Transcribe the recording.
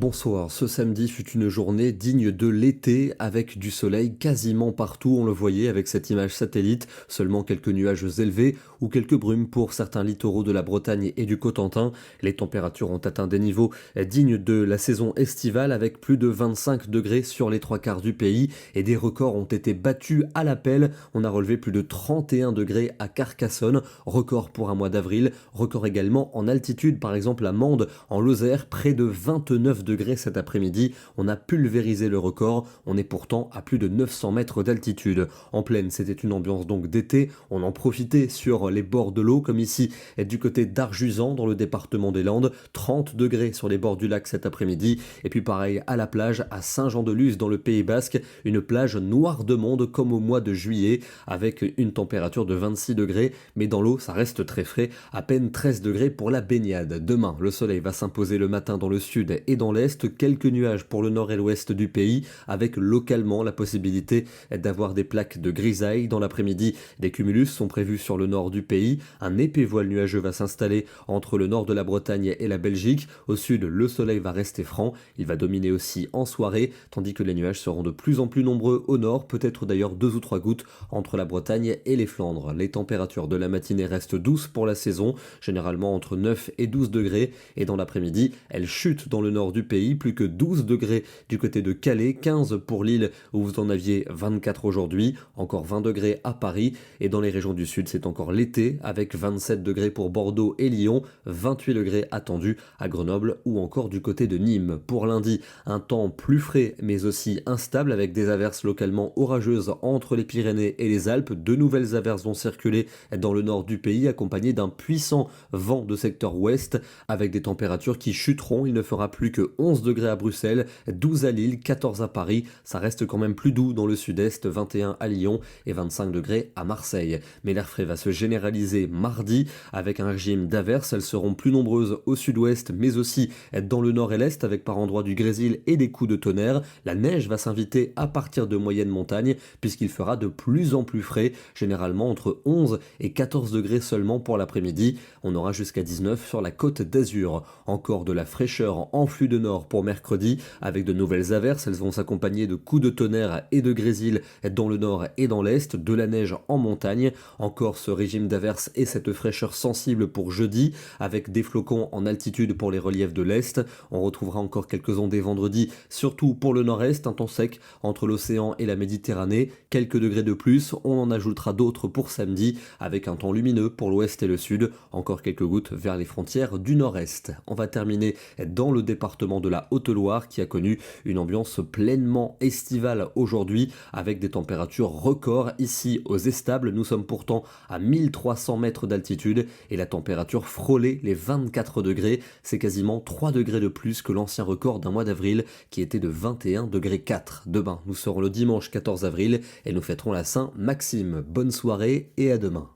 Bonsoir, ce samedi fut une journée digne de l'été avec du soleil quasiment partout, on le voyait avec cette image satellite, seulement quelques nuages élevés ou quelques brumes pour certains littoraux de la Bretagne et du Cotentin. Les températures ont atteint des niveaux dignes de la saison estivale avec plus de 25 degrés sur les trois quarts du pays et des records ont été battus à l'appel. On a relevé plus de 31 degrés à Carcassonne, record pour un mois d'avril, record également en altitude, par exemple à Mende en Lozère, près de 29 degrés cet après-midi. On a pulvérisé le record, on est pourtant à plus de 900 mètres d'altitude. En plaine, c'était une ambiance donc d'été, on en profitait sur les bords de l'eau, comme ici du côté d'Arjusan dans le département des Landes, 30 degrés sur les bords du lac cet après-midi, et puis pareil à la plage à Saint-Jean-de-Luz dans le Pays Basque, une plage noire de monde comme au mois de juillet, avec une température de 26 degrés, mais dans l'eau ça reste très frais, à peine 13 degrés pour la baignade. Demain, le soleil va s'imposer le matin dans le sud et dans l'est, quelques nuages pour le nord et l'ouest du pays, avec localement la possibilité d'avoir des plaques de grisaille. Dans l'après-midi, des cumulus sont prévus sur le nord du pays, un épais voile nuageux va s'installer entre le nord de la Bretagne et la Belgique. Au sud, le soleil va rester franc, il va dominer aussi en soirée, tandis que les nuages seront de plus en plus nombreux au nord, peut-être d'ailleurs 2 ou 3 gouttes entre la Bretagne et les Flandres. Les températures de la matinée restent douces pour la saison, généralement entre 9 et 12 degrés, et dans l'après-midi, elles chutent dans le nord du pays, plus que 12 degrés du côté de Calais, 15 pour Lille où vous en aviez 24 aujourd'hui, encore 20 degrés à Paris, et dans les régions du sud c'est encore l'été avec 27 degrés pour Bordeaux et Lyon, 28 degrés attendus à Grenoble ou encore du côté de Nîmes. Pour lundi, un temps plus frais mais aussi instable avec des averses localement orageuses entre les Pyrénées et les Alpes. De nouvelles averses vont circuler dans le nord du pays accompagnées d'un puissant vent de secteur ouest avec des températures qui chuteront. Il ne fera plus que 11 degrés à Bruxelles, 12 à Lille, 14 à Paris. Ça reste quand même plus doux dans le sud-est, 21 à Lyon et 25 degrés à Marseille. Mais l'air frais va se généraliser mardi avec un régime d'averses. Elles seront plus nombreuses au sud-ouest mais aussi dans le nord et l'est avec par endroits du grésil et des coups de tonnerre. La neige va s'inviter à partir de moyenne montagne puisqu'il fera de plus en plus frais, généralement entre 11 et 14 degrés seulement pour l'après-midi. On aura jusqu'à 19 sur la côte d'Azur. Encore de la fraîcheur en flux de nord pour mercredi avec de nouvelles averses. Elles vont s'accompagner de coups de tonnerre et de grésil dans le nord et dans l'est, de la neige en montagne. Encore ce régime d'averses et cette fraîcheur sensible pour jeudi avec des flocons en altitude pour les reliefs de l'est. On retrouvera encore quelques ondées vendredi, surtout pour le nord-est, un temps sec entre l'océan et la Méditerranée. Quelques degrés de plus, on en ajoutera d'autres pour samedi avec un temps lumineux pour l'ouest et le sud. Encore quelques gouttes vers les frontières du nord-est. On va terminer dans le département de la Haute-Loire qui a connu une ambiance pleinement estivale aujourd'hui avec des températures records ici aux Estables. Nous sommes pourtant à 1300 mètres d'altitude et la température frôlait les 24 degrés. C'est quasiment 3 degrés de plus que l'ancien record d'un mois d'avril qui était de 21 degrés 4. Demain, nous serons le dimanche 14 avril et nous fêterons la Saint-Maxime. Bonne soirée et à demain.